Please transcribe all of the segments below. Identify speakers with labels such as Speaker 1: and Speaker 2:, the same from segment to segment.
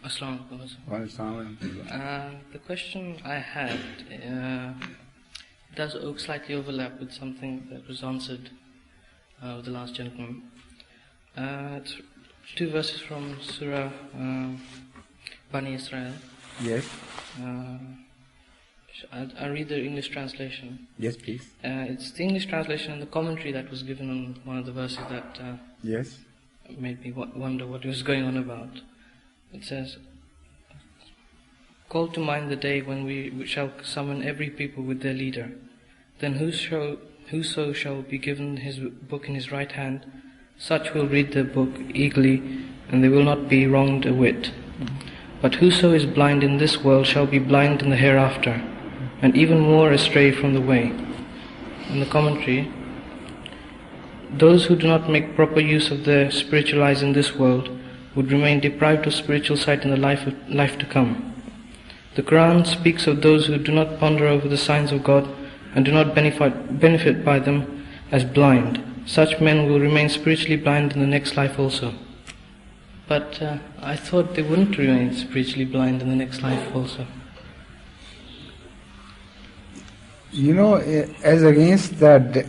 Speaker 1: Assalamu alaikum. The question I had does slightly overlap with something that was answered with the last gentleman. It's two verses from Surah Bani Israel.
Speaker 2: Yes.
Speaker 1: I'll read the English translation.
Speaker 2: Yes, please.
Speaker 1: It's the English translation and the commentary that was given on one of the verses that
Speaker 2: Yes.
Speaker 1: made me wonder what was going on about. It says, "Call to mind the day when we shall summon every people with their leader. Then whoso shall be given his book in his right hand, such will read the book eagerly, and they will not be wronged a whit. But whoso is blind in this world shall be blind in the hereafter, and even more astray from the way." In the commentary, those who do not make proper use of their spiritual eyes in this world would remain deprived of spiritual sight in the life to come. The Quran speaks of those who do not ponder over the signs of God and do not benefit by them as blind. Such men will remain spiritually blind in the next life also. But I thought they wouldn't remain spiritually blind in the next life also.
Speaker 2: You know, as against that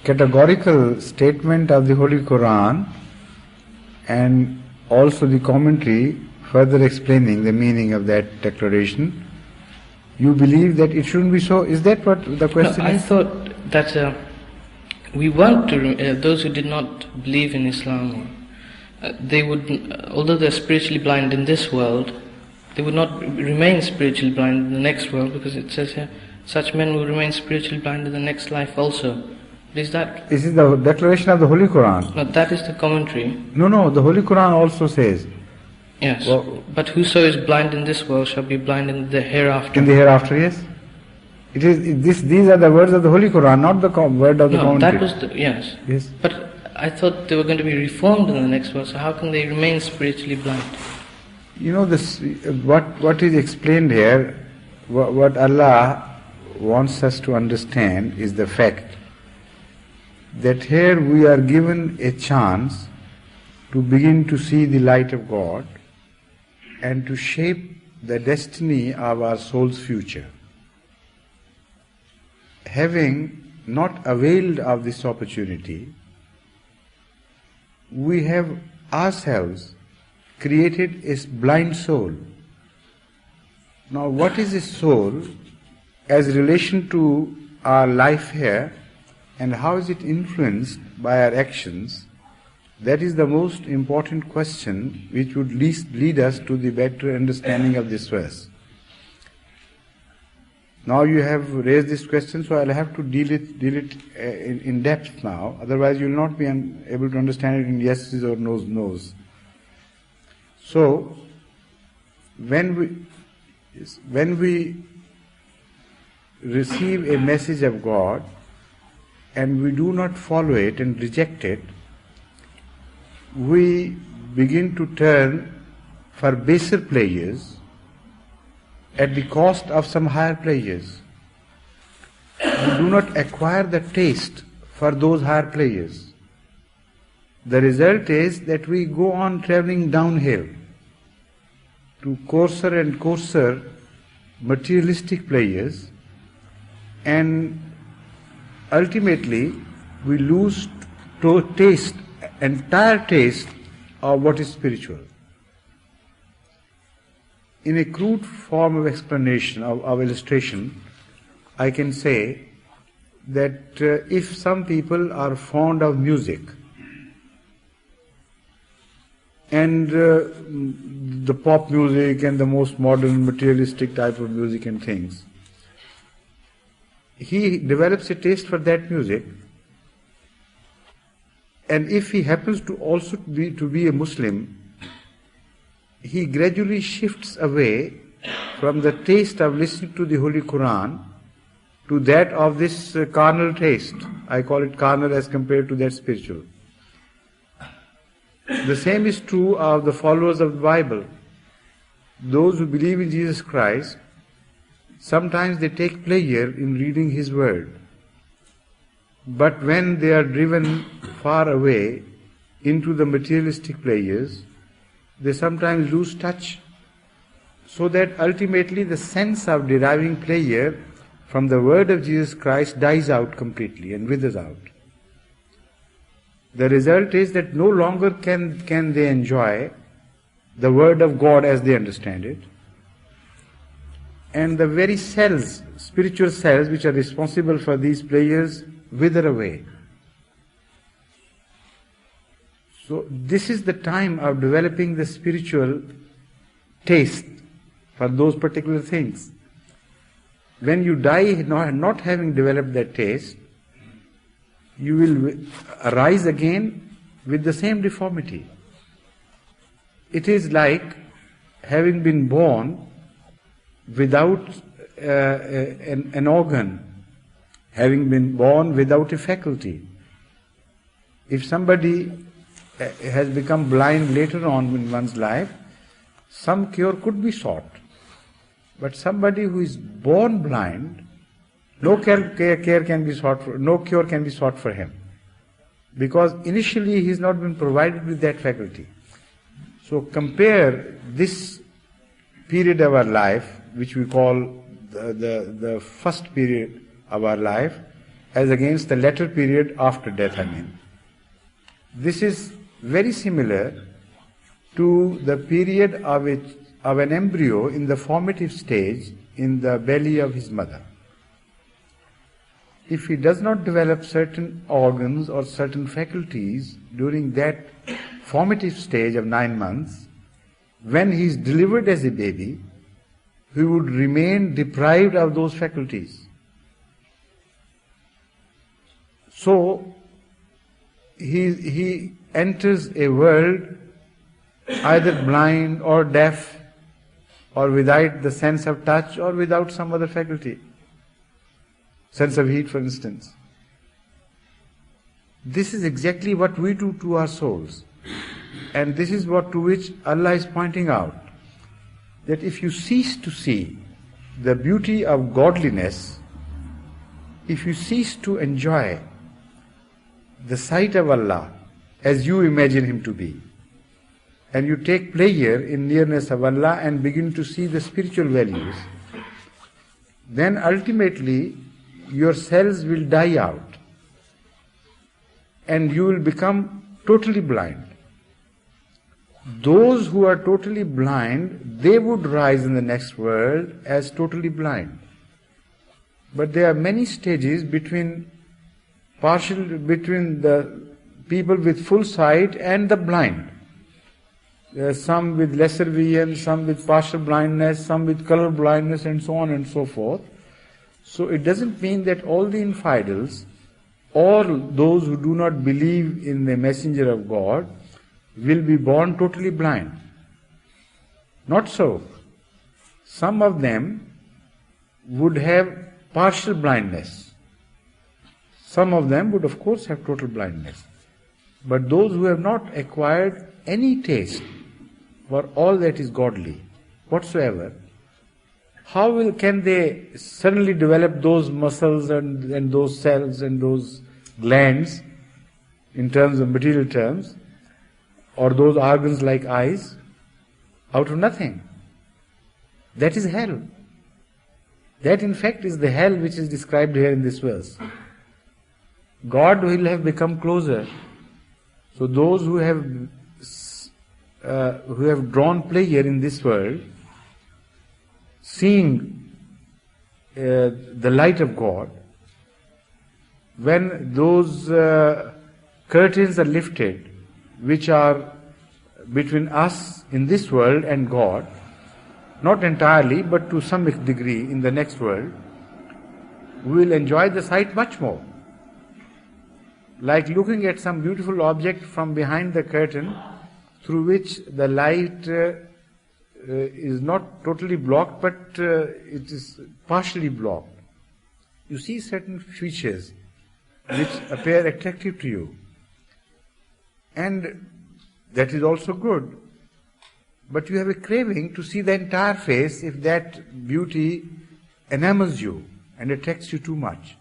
Speaker 2: categorical statement of the Holy Quran and also the commentary further explaining the meaning of that declaration, you believe that it shouldn't be so? Is that what the question
Speaker 1: is?
Speaker 2: I
Speaker 1: thought that we want to, those who did not believe in Islam, they would, although they're spiritually blind in this world, they would not remain spiritually blind in the next world, because it says here, such men will remain spiritually blind in the next life also. Is that?
Speaker 2: This is the declaration of the Holy Quran.
Speaker 1: No, that is the commentary.
Speaker 2: No, the Holy Quran also says.
Speaker 1: Yes, but whoso is blind in this world shall be blind in the hereafter.
Speaker 2: In the hereafter, yes. It is. These are the words of the Holy Quran, not the word of the commentary.
Speaker 1: That was yes.
Speaker 2: Yes.
Speaker 1: But I thought they were going to be reformed in the next world. So how can they remain spiritually blind?
Speaker 2: You know this. What is explained here, what Allah wants us to understand is the fact that here we are given a chance to begin to see the light of God and to shape the destiny of our soul's future. Having not availed of this opportunity, we have ourselves created a blind soul. Now, what is a soul as relation to our life here, and how is it influenced by our actions? That is the most important question which would least lead us to the better understanding of this verse. Now you have raised this question, so I'll have to deal it in depth now. Otherwise, you will not be able to understand it in yeses or noes. So, when we receive a message of God and we do not follow it and reject it, we begin to turn for baser pleasures at the cost of some higher pleasures. We do not acquire the taste for those higher pleasures. The result is that we go on traveling downhill to coarser and coarser materialistic pleasures, and ultimately we lose entire taste of what is spiritual. In a crude form of explanation, of illustration, I can say that if some people are fond of music and the pop music and the most modern materialistic type of music and things, he develops a taste for that music, and if he happens to also be a Muslim, he gradually shifts away from the taste of listening to the Holy Quran to that of this carnal taste. I call it carnal as compared to that spiritual. The same is true of the followers of the Bible. Those who believe in Jesus Christ, sometimes they take pleasure in reading His Word. But when they are driven far away into the materialistic pleasures, they sometimes lose touch so that ultimately the sense of deriving pleasure from the word of Jesus Christ dies out completely and withers out. The result is that no longer can they enjoy the word of God as they understand it, and the very cells, spiritual cells which are responsible for these pleasures, wither away. So this is the time of developing the spiritual taste for those particular things. When you die not having developed that taste, you will arise again with the same deformity. It is like having been born without an organ, having been born without a faculty. If somebody has become blind later on in one's life, some cure could be sought. But somebody who is born blind, no cure can be sought for him, because initially he has not been provided with that faculty. So compare this period of our life, which we call the first period of our life, as against the latter period after death. This is very similar to the period of an embryo in the formative stage in the belly of his mother. If he does not develop certain organs or certain faculties during that formative stage of 9 months, when he is delivered as a baby, he would remain deprived of those faculties. So he enters a world either blind or deaf, or without the sense of touch, or without some other faculty. Sense of heat, for instance. This is exactly what we do to our souls. And this is what to which Allah is pointing out. That if you cease to see the beauty of godliness, if you cease to enjoy the sight of Allah as you imagine Him to be, and you take pleasure in nearness of Allah and begin to see the spiritual values, then ultimately your cells will die out and you will become totally blind. Those who are totally blind, they would rise in the next world as totally blind. But there are many stages between the people with full sight and the blind. There are some with lesser vision, some with partial blindness, some with color blindness, and so on and so forth. So it doesn't mean that all the infidels, or those who do not believe in the messenger of God, will be born totally blind. Not so. Some of them would have partial blindness. Some of them would of course have total blindness. But those who have not acquired any taste for all that is godly whatsoever, how can they suddenly develop those muscles and those cells and those glands in terms of material terms, or those organs like eyes, out of nothing? That is hell. That in fact is the hell which is described here in this verse. God will have become closer. So those who have drawn pleasure in this world, seeing the light of God, when those curtains are lifted, which are between us in this world and God, not entirely, but to some degree in the next world, we will enjoy the sight much more. Like looking at some beautiful object from behind the curtain, through which the light is not totally blocked, but it is partially blocked. You see certain features which appear attractive to you, and that is also good. But you have a craving to see the entire face if that beauty enamels you and attracts you too much.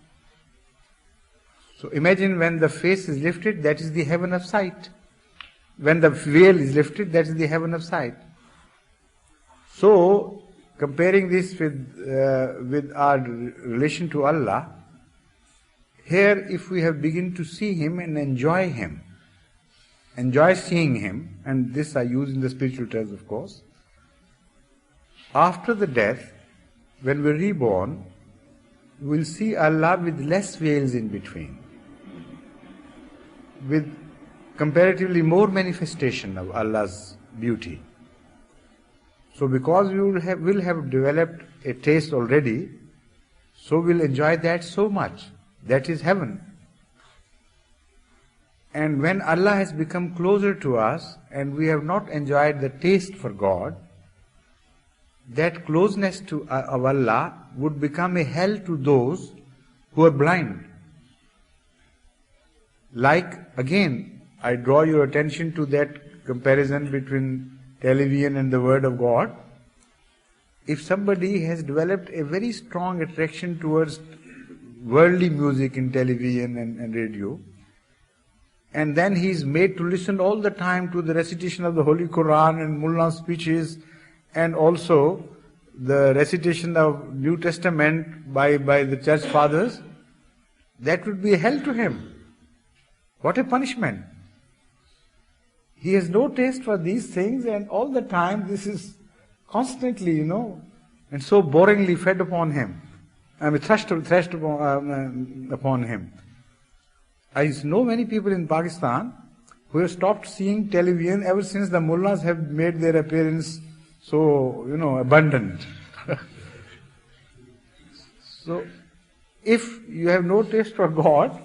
Speaker 2: So imagine when the face is lifted, that is the heaven of sight. When the veil is lifted, that is the heaven of sight. So comparing this with our relation to Allah, here if we have begun to see Him and enjoy Him, enjoy seeing Him, and this I use in the spiritual terms of course, after the death, when we're reborn, we'll see Allah with less veils in between, with comparatively more manifestation of Allah's beauty. So because we will have developed a taste already, so we'll enjoy that so much. That is heaven. And when Allah has become closer to us and we have not enjoyed the taste for God, that closeness of Allah would become a hell to those who are blind. Like, again, I draw your attention to that comparison between television and the Word of God. If somebody has developed a very strong attraction towards worldly music in television and radio, and then he is made to listen all the time to the recitation of the Holy Quran and mullah speeches, and also the recitation of New Testament by the church fathers, that would be a hell to him. What a punishment. He has no taste for these things, and all the time this is constantly, and so boringly fed upon him. Thrashed upon him. I know many people in Pakistan who have stopped seeing television ever since the mullahs have made their appearance so, abundant. So, if you have no taste for God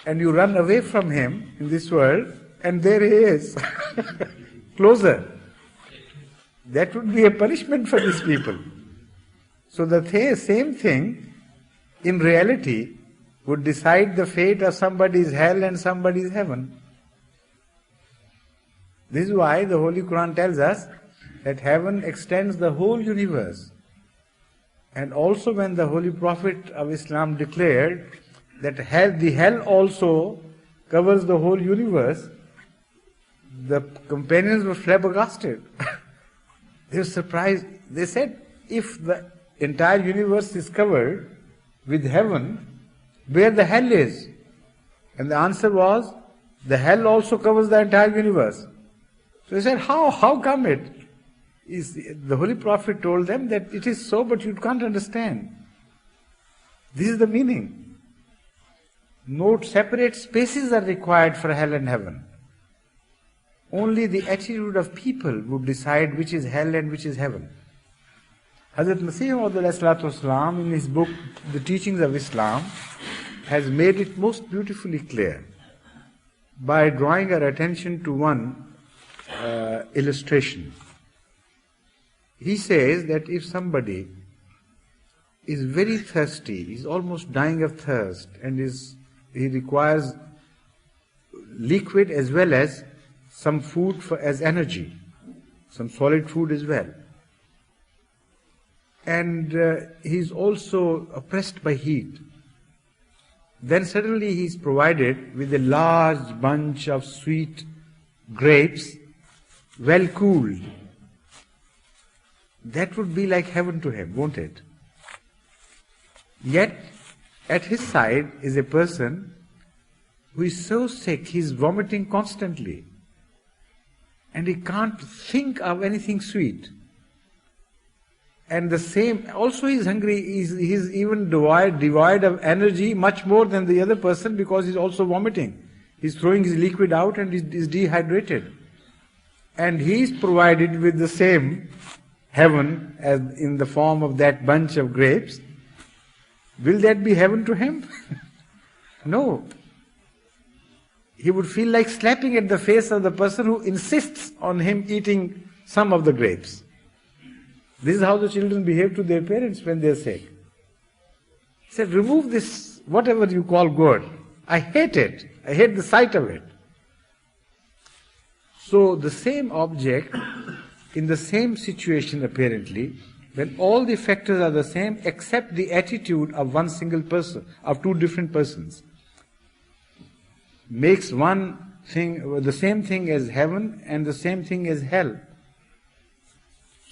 Speaker 2: and you run away from Him in this world, and there He is, closer, that would be a punishment for these people. So the same thing, in reality, would decide the fate of somebody's hell and somebody's heaven. This is why the Holy Quran tells us that heaven extends the whole universe. And also when the Holy Prophet of Islam declared that the hell also covers the whole universe, the companions were flabbergasted. They were surprised. They said, if the entire universe is covered with heaven, where the hell is? And the answer was, the hell also covers the entire universe. So they said, how come it? The Holy Prophet told them that it is so, but you can't understand. This is the meaning. No separate spaces are required for hell and heaven. Only the attitude of people would decide which is hell and which is heaven. Hazrat Masih Maud in his book, The Teachings of Islam, has made it most beautifully clear by drawing our attention to one illustration. He says that if somebody is very thirsty, is almost dying of thirst, and he requires liquid as well as some food as energy, some solid food as well. And he is also oppressed by heat. Then suddenly he is provided with a large bunch of sweet grapes, well cooled. That would be like heaven to him, won't it? Yet, at his side is a person who is so sick, he is vomiting constantly. And he can't think of anything sweet. And the same, also he is hungry, he is even devoid of energy much more than the other person, because he is also vomiting. He is throwing his liquid out and is dehydrated. And he is provided with the same heaven as in the form of that bunch of grapes. Will that be heaven to him? No. He would feel like slapping at the face of the person who insists on him eating some of the grapes. This is how the children behave to their parents when they are sick. He said, remove this, whatever you call good. I hate it. I hate the sight of it. So the same object, in the same situation apparently, when all the factors are the same except the attitude of one single person, of two different persons, makes one thing, the same thing as heaven and the same thing as hell.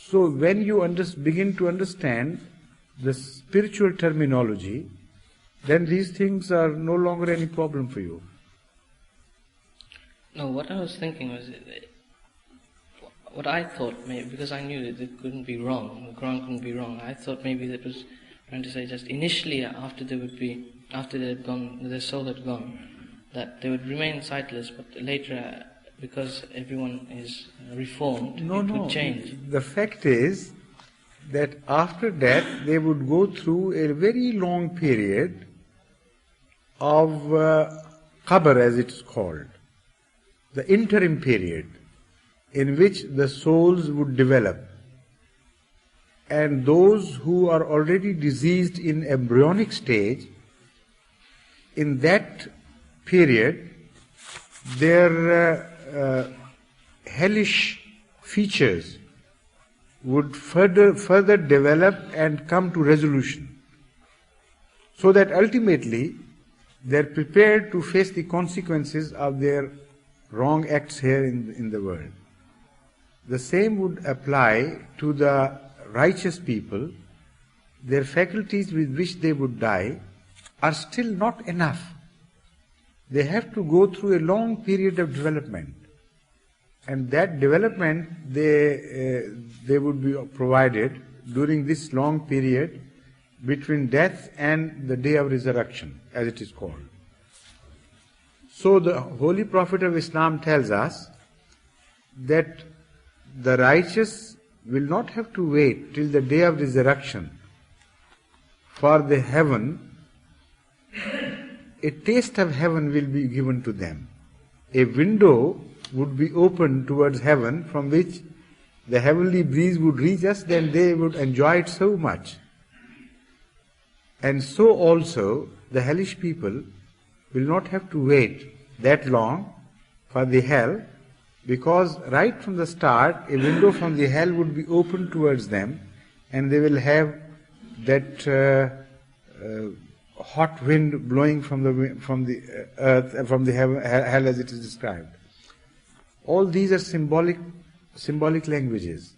Speaker 2: So when you begin to understand the spiritual terminology, then these things are no longer any problem for you.
Speaker 1: No, what I was thinking was, what I thought, maybe, because I knew that it couldn't be wrong, the Quran couldn't be wrong, I thought maybe that was trying to say just initially after they had gone, their soul had gone, that they would remain sightless, but later, because everyone is reformed, would change.
Speaker 2: The fact is that after death they would go through a very long period of qabr, as it is called, the interim period in which the souls would develop. And those who are already diseased in embryonic stage, in that period, their hellish features would further develop and come to resolution, so that ultimately they are prepared to face the consequences of their wrong acts here in the world. The same would apply to the righteous people. Their faculties with which they would die are still not enough. They have to go through a long period of development. And that development they would be provided during this long period between death and the day of resurrection, as it is called. So the Holy Prophet of Islam tells us that the righteous will not have to wait till the day of resurrection for the heaven. A taste of heaven will be given to them. A window would be opened towards heaven from which the heavenly breeze would reach us, then they would enjoy it so much. And so also the hellish people will not have to wait that long for the hell, because right from the start a window from the hell would be opened towards them, and they will have that hot wind blowing from the earth, from the hell as it is described. All these are symbolic languages.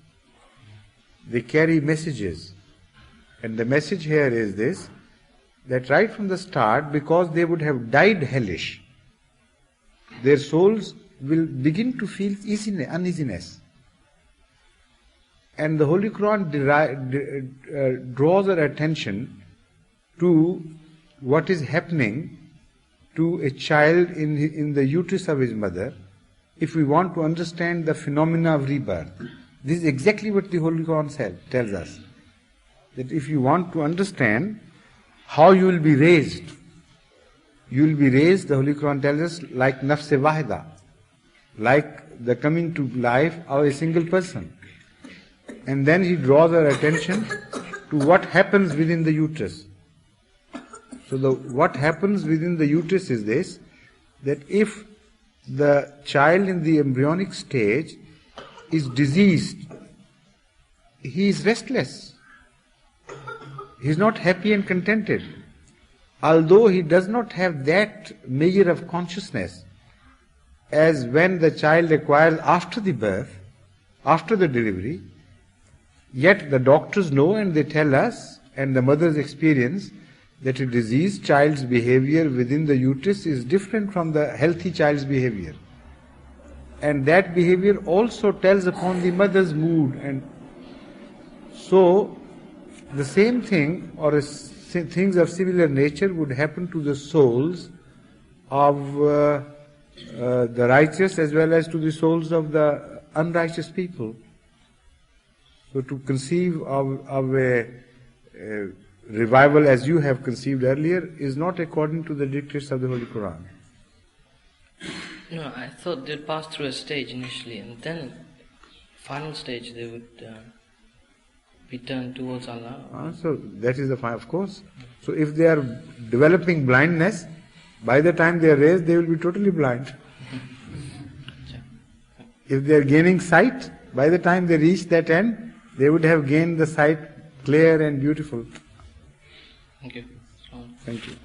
Speaker 2: They carry messages. And the message here is this, that right from the start, because they would have died hellish, their souls will begin to feel uneasiness. And the Holy Quran draws our attention to what is happening to a child in the uterus of his mother, if we want to understand the phenomena of rebirth. This is exactly what the Holy Quran tells us. That if you want to understand how you will be raised, the Holy Quran tells us, like nafs-e wahida, like the coming to life of a single person. And then he draws our attention to what happens within the uterus. So what happens within the uterus is this, that if the child in the embryonic stage is diseased, he is restless. He is not happy and contented. Although he does not have that measure of consciousness as when the child acquires after the birth, after the delivery, yet the doctors know and they tell us, and the mother's experience, that a diseased child's behavior within the uterus is different from the healthy child's behavior. And that behavior also tells upon the mother's mood. And so, the same thing, or things of similar nature, would happen to the souls of the righteous as well as to the souls of the unrighteous people. So to conceive of a revival as you have conceived earlier is not according to the dictates of the Holy Quran.
Speaker 1: No, I thought they'd pass through a stage initially, and then final stage they would be turned towards Allah.
Speaker 2: So that is the final, of course. So if they are developing blindness, by the time they are raised, they will be totally blind. If they are gaining sight, by the time they reach that end, they would have gained the sight clear and beautiful.
Speaker 1: Thank you.
Speaker 2: Thank you.